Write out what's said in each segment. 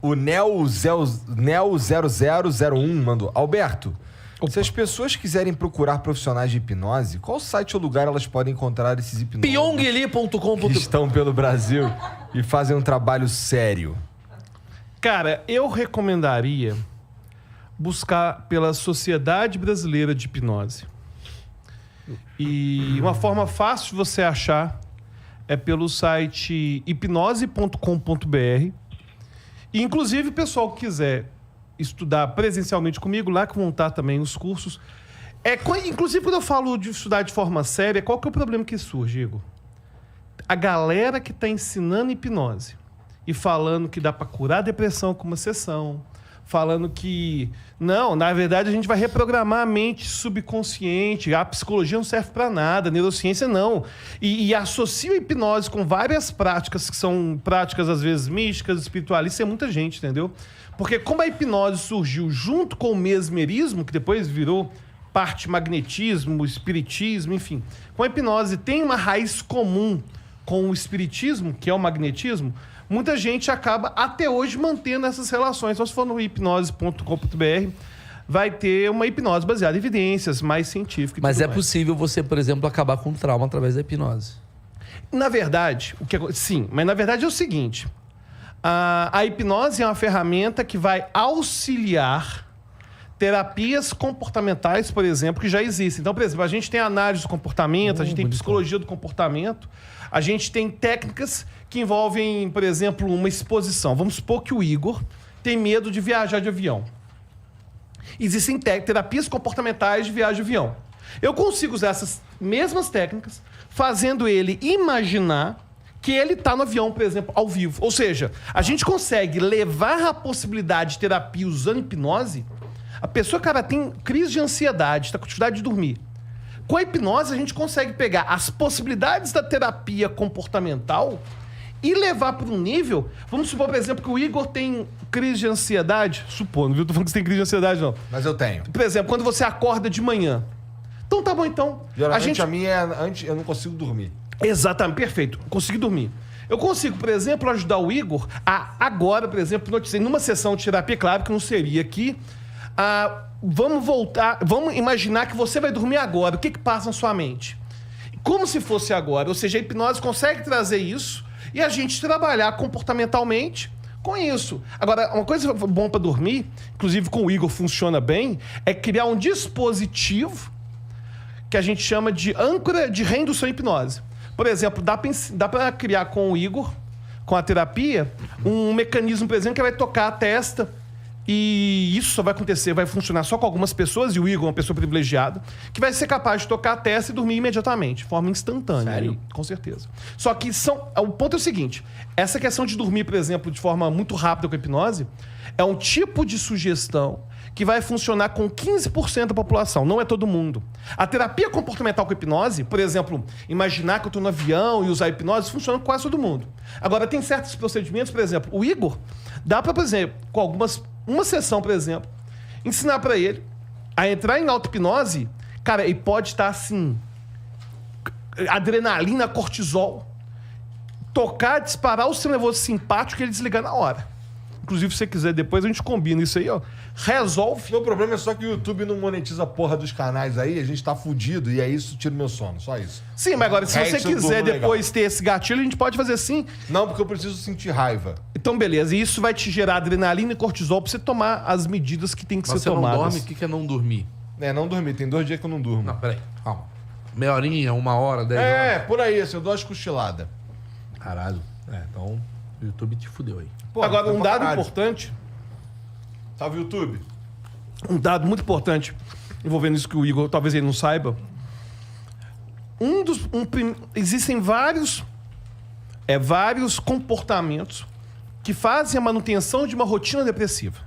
O Neo0001 mandou. Alberto, se as pessoas quiserem procurar profissionais de hipnose, qual site ou lugar elas podem encontrar esses hipnólogos Pyongyi.com.br que estão pelo Brasil e fazem um trabalho sério? Cara, eu recomendaria buscar pela Sociedade Brasileira de Hipnose. E uma forma fácil de você achar é pelo site hipnose.com.br. E, inclusive, o pessoal que quiser estudar presencialmente comigo, lá que vão estar também os cursos. Inclusive, quando eu falo de estudar de forma séria, qual que é o problema que surge, Igor? A galera que está ensinando hipnose e falando que dá para curar a depressão com uma sessão, falando que, não, na verdade, a gente vai reprogramar a mente subconsciente, a psicologia não serve para nada, a neurociência não. E associa a hipnose com várias práticas, que são práticas, às vezes, místicas, espiritualistas, é muita gente, entendeu? Porque como a hipnose surgiu junto com o mesmerismo, que depois virou parte magnetismo, espiritismo, enfim. Como a hipnose tem uma raiz comum com o espiritismo, que é o magnetismo, muita gente acaba até hoje mantendo essas relações. Então, se for no hipnose.com.br, vai ter uma hipnose baseada em evidências, mais científica. Mas é possível você, por exemplo, acabar com o trauma através da hipnose? Na verdade, sim, mas na verdade é o seguinte: a hipnose é uma ferramenta que vai auxiliar terapias comportamentais, por exemplo, que já existem. Então, por exemplo, a gente tem análise do comportamento, a gente tem psicologia do comportamento, a gente tem técnicas que envolvem, por exemplo, uma exposição. Vamos supor que o Igor tem medo de viajar de avião. Existem terapias comportamentais de viagem de avião. Eu consigo usar essas mesmas técnicas, fazendo ele imaginar que ele está no avião, por exemplo, ao vivo. Ou seja, a gente consegue levar a possibilidade de terapia usando hipnose. A pessoa, cara, tem crise de ansiedade, está com dificuldade de dormir. Com a hipnose, a gente consegue pegar as possibilidades da terapia comportamental e levar para um nível... Vamos supor, por exemplo, que o Igor tem crise de ansiedade. Supondo, viu? Tô falando que você tem crise de ansiedade, não. Mas eu tenho. Por exemplo, quando você acorda de manhã. Então, tá bom, então. Geralmente a minha é antes, eu não consigo dormir. Exatamente, perfeito. Consegui dormir. Eu consigo, por exemplo, ajudar o Igor a agora, por exemplo, numa sessão de terapia, claro que não seria aqui... vamos imaginar que você vai dormir agora. O que passa na sua mente? Como se fosse agora. Ou seja, a hipnose consegue trazer isso e a gente trabalhar comportamentalmente com isso. Agora, uma coisa boa para dormir, inclusive com o Igor funciona bem, é criar um dispositivo que a gente chama de âncora de reindução em hipnose. Por exemplo, dá para criar com o Igor, com a terapia, um mecanismo, por exemplo, que vai tocar a testa. E isso só vai acontecer, vai funcionar só com algumas pessoas, e o Igor é uma pessoa privilegiada, que vai ser capaz de tocar a testa e dormir imediatamente, de forma instantânea. Sério? Aí, com certeza. Só que o ponto é o seguinte: essa questão de dormir, por exemplo, de forma muito rápida com a hipnose, é um tipo de sugestão que vai funcionar com 15% da população, não é todo mundo. A terapia comportamental com hipnose, por exemplo, imaginar que eu estou no avião e usar a hipnose, funciona com quase todo mundo. Agora, tem certos procedimentos, por exemplo, o Igor, dá para, por exemplo, com uma sessão, por exemplo, ensinar para ele a entrar em auto-hipnose, cara, e pode estar assim, adrenalina, cortisol, tocar, disparar o sistema nervoso simpático e ele desligar na hora. Inclusive, se você quiser, depois a gente combina isso aí, ó. Resolve. Meu problema é só que o YouTube não monetiza a porra dos canais aí, a gente tá fudido e aí isso tira o meu sono, só isso. Sim, mas agora, se você quiser depois ter esse gatilho, a gente pode fazer assim. Não, porque eu preciso sentir raiva. Então, beleza. E isso vai te gerar adrenalina e cortisol pra você tomar as medidas que tem que ser tomadas. Você não dorme? O que é não dormir? Não dormir. Tem 2 dias que eu não durmo. Não, peraí. Calma. Meia horinha, 1 hora, 10 horas? Por aí, assim, eu dou umas cochiladas. Caralho. Então, o YouTube te fudeu aí. Pô, agora, um dado importante... Salve, YouTube. Um dado muito importante envolvendo isso que o Igor, talvez ele não saiba. Existem vários comportamentos que fazem a manutenção de uma rotina depressiva.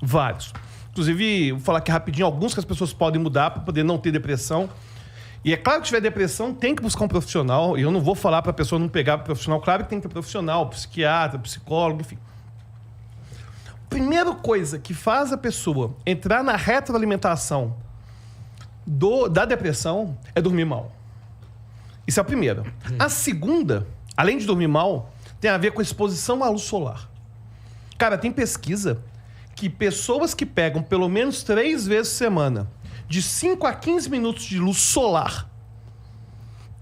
Vários. Inclusive, vou falar aqui rapidinho alguns que as pessoas podem mudar para poder não ter depressão. E é claro que se tiver depressão, tem que buscar um profissional. E eu não vou falar para a pessoa não pegar profissional. Claro que tem que ter profissional, psiquiatra, psicólogo, enfim. Primeira coisa que faz a pessoa entrar na retroalimentação da depressão é dormir mal. Isso é a primeira. A segunda, além de dormir mal, tem a ver com exposição à luz solar. Cara, tem pesquisa que pessoas que pegam pelo menos 3 vezes por semana, de 5 a 15 minutos de luz solar,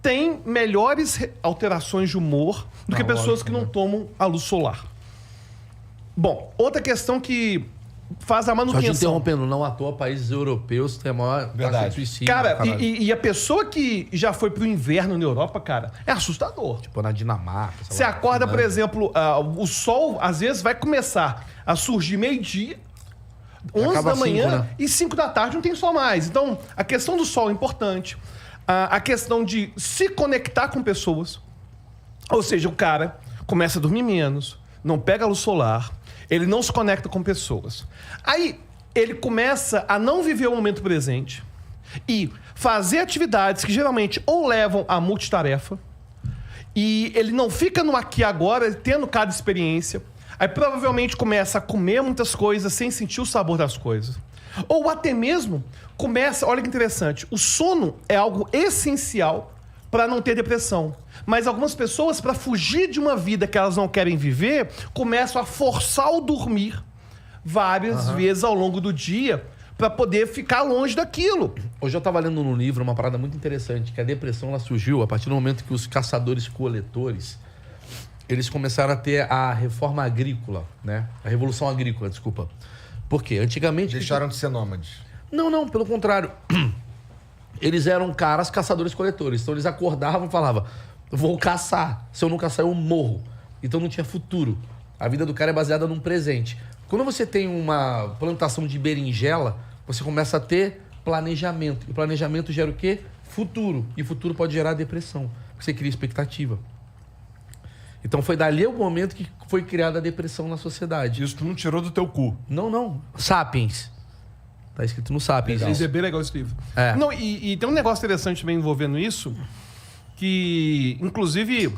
têm melhores alterações de humor do que pessoas que não tomam a luz solar. Bom, outra questão que faz a Só te manutenção. interrompendo, não à toa, países europeus têm a maior taxa de suicídio. Cara, e a pessoa que já foi pro inverno na Europa, cara, é assustador. Tipo, na Dinamarca. Você acorda, por exemplo, o sol às vezes vai começar a surgir meio-dia, 11 acaba da manhã 5, né? e 5 da tarde não tem sol mais. Então, a questão do sol é importante. A questão de se conectar com pessoas. Ou seja, o cara começa a dormir menos, não pega a luz solar, ele não se conecta com pessoas. Aí, ele começa a não viver o momento presente e fazer atividades que geralmente ou levam a multitarefa, e ele não fica no aqui e agora, tendo cada experiência. Aí provavelmente começa a comer muitas coisas sem sentir o sabor das coisas. Ou até mesmo começa, olha que interessante, o sono é algo essencial para não ter depressão. Mas algumas pessoas, para fugir de uma vida que elas não querem viver, começam a forçar o dormir várias vezes ao longo do dia para poder ficar longe daquilo. Hoje eu estava lendo num livro uma parada muito interessante, que a depressão ela surgiu a partir do momento que os caçadores-coletores eles começaram a ter a reforma agrícola, né? A revolução agrícola, desculpa. Por quê? Antigamente... Deixaram de ser nômades. Não, pelo contrário. Eles eram caras caçadores-coletores. Então eles acordavam e falavam, vou caçar. Se eu não caçar, eu morro. Então não tinha futuro. A vida do cara é baseada num presente. Quando você tem uma plantação de berinjela, você começa a ter planejamento. E o planejamento gera o quê? Futuro. E futuro pode gerar depressão. Porque você cria expectativa. Então foi dali o momento que foi criada a depressão na sociedade. Isso tu não tirou do teu cu. Não. Sapiens. Tá escrito no Sapiens. Isso é bem legal esse livro. É. Não, e tem um negócio interessante também envolvendo isso, que, inclusive,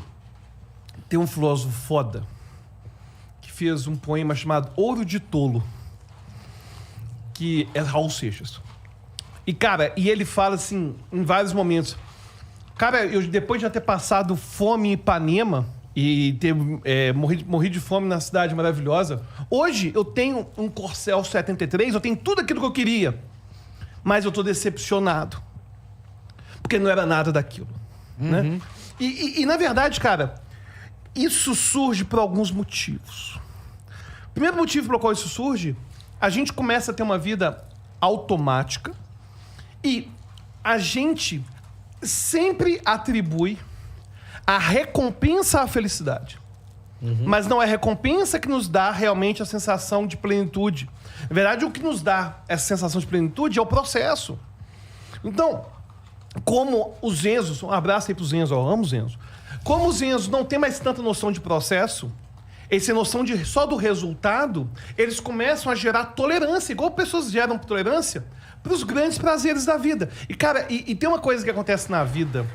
tem um filósofo foda que fez um poema chamado Ouro de Tolo, que é Raul Seixas. E, cara, ele fala assim, em vários momentos, cara, eu depois de já ter passado fome em Ipanema e ter morri de fome na cidade maravilhosa, hoje eu tenho um Corcel 73, eu tenho tudo aquilo que eu queria, mas eu tô decepcionado, porque não era nada daquilo, né? E na verdade, cara, isso surge por alguns motivos. O primeiro motivo pelo qual isso surge, a gente começa a ter uma vida automática e a gente sempre atribui a recompensa à felicidade. Mas não é a recompensa que nos dá realmente a sensação de plenitude. Na verdade, o que nos dá essa sensação de plenitude é o processo. Então, como os Enzos, um abraço aí pro Zenzo, eu amo os Zenzo. Como os Enzos não têm mais tanta noção de processo, essa noção só do resultado, eles começam a gerar tolerância, igual pessoas geram tolerância para os grandes prazeres da vida. E, cara, e tem uma coisa que acontece na vida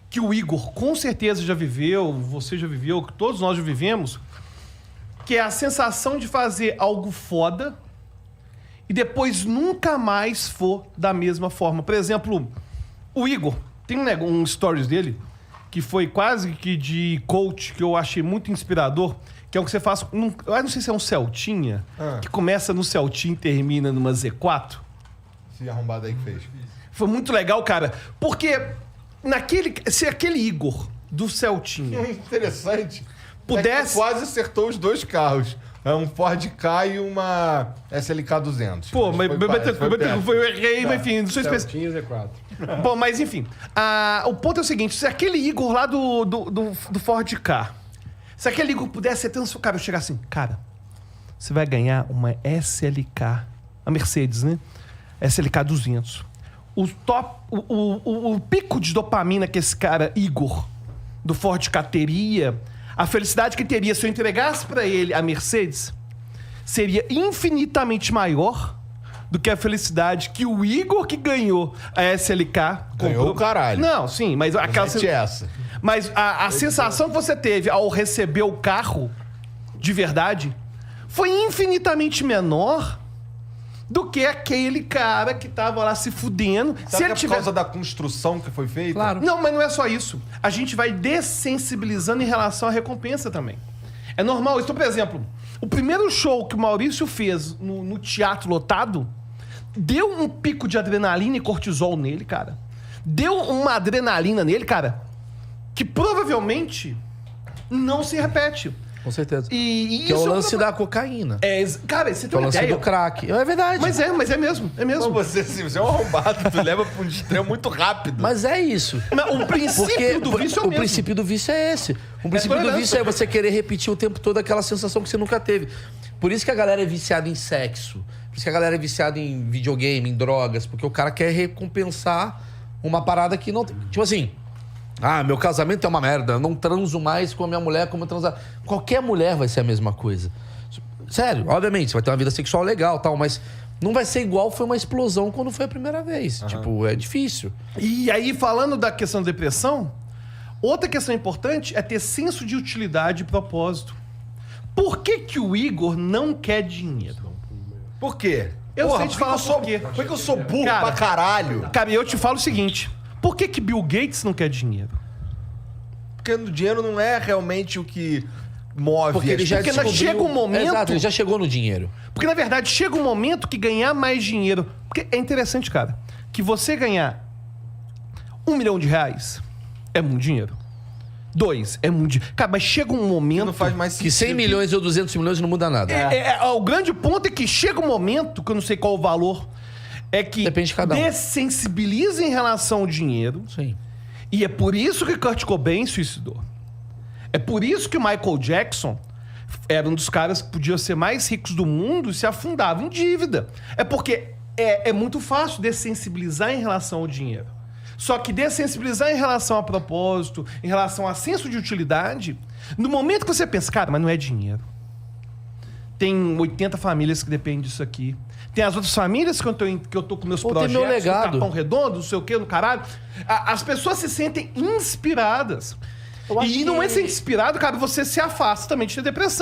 que o Igor com certeza já viveu, você já viveu, que todos nós já vivemos, que é a sensação de fazer algo foda e depois nunca mais for da mesma forma. Por exemplo, o Igor, tem um stories dele que foi quase que de coach, que eu achei muito inspirador, que é o que você faz, eu não sei se é um Celtinha, que começa no Celtinha e termina numa Z4. Esse arrombado aí que fez. Foi muito legal, cara, porque se aquele Igor do Celtinha Interessante. pudesse... Quase acertou os dois carros. É um Ford Ka e uma SLK 200. Pô, mas foi eu errei, mas enfim, não sou específico. Celtinha Z4. Bom, mas enfim, o ponto é o seguinte, se aquele Igor lá do Ford Ka, se aquele Igor pudesse ser tão... Cara, eu chegar assim, cara, você vai ganhar uma SLK, a Mercedes, né? SLK 200. O pico de dopamina que esse cara, Igor, do Ford Ka teria, a felicidade que teria se eu entregasse pra ele a Mercedes, seria infinitamente maior do que a felicidade que o Igor que ganhou a SLK Ganhou o caralho. Não, sim, mas aquela... essa. Mas a sensação que você teve ao receber o carro de verdade foi infinitamente menor do que aquele cara que tava lá se fudendo. Sabe que é por causa da construção que foi feita? Claro. Não, mas não é só isso. A gente vai dessensibilizando em relação à recompensa também. É normal. Então, por exemplo, O primeiro show que o Maurício fez no teatro lotado deu um pico de adrenalina e cortisol nele, cara. Deu uma adrenalina nele, cara, que provavelmente não se repete. Com certeza. E Que é o isso lance da cocaína. Cara, você Que é tem o uma lance ideia. do crack. É verdade. Mas é mesmo. Não, você é um arrombado, tu leva pra um extremo muito rápido. Mas é isso. O princípio do vício é o o mesmo. princípio do vício é esse. O princípio do tolerância. vício é você querer repetir o tempo todo aquela sensação que você nunca teve. Por isso que a galera é viciada em sexo. Por isso que a galera é viciada em videogame, em drogas. Porque o cara quer recompensar uma parada que não tem. Tipo assim, meu casamento é uma merda. Eu não transo mais com a minha mulher como eu transava. Qualquer mulher vai ser a mesma coisa. Sério, obviamente, você vai ter uma vida sexual legal e tal, mas não vai ser igual foi uma explosão quando foi a primeira vez. Tipo, é difícil. E aí, falando da questão da depressão, outra questão importante é ter senso de utilidade e propósito. Por que o Igor não quer dinheiro? Por quê? Eu sei te falar por quê. Por que eu sou burro Cara, pra caralho? Cara, eu te falo o seguinte. Por que Bill Gates não quer dinheiro? Porque o dinheiro não é realmente o que move. Porque ele já Porque descobriu... chega um momento... Exato, ele já chegou no dinheiro. Porque, na verdade, chega um momento que ganhar mais dinheiro... Porque é interessante, cara, que você ganhar R$1 milhão é muito dinheiro. 2 é muito dinheiro. Cara, mas chega um momento... Não faz mais sentido. Que 100 milhões ou 200 milhões não muda nada. O grande ponto é que chega um momento, que eu não sei qual o valor, é que Depende de cada um. dessensibiliza em relação ao dinheiro. Sim. E é por isso que Kurt Cobain suicidou. É por isso que o Michael Jackson era um dos caras que podiam ser mais ricos do mundo e se afundava em dívida. É porque é muito fácil dessensibilizar em relação ao dinheiro. Só que dessensibilizar em relação a propósito, em relação a senso de utilidade, no momento que você pensa, cara, mas não é dinheiro. Tem 80 famílias que dependem disso aqui. Tem as outras famílias que eu tô com meus Ou tem projetos, meu legado. no Capão Redondo, não sei o quê, no caralho. As pessoas se sentem inspiradas. Eu acho E não é que- ser inspirado, cara, você se afasta também de ter depressão.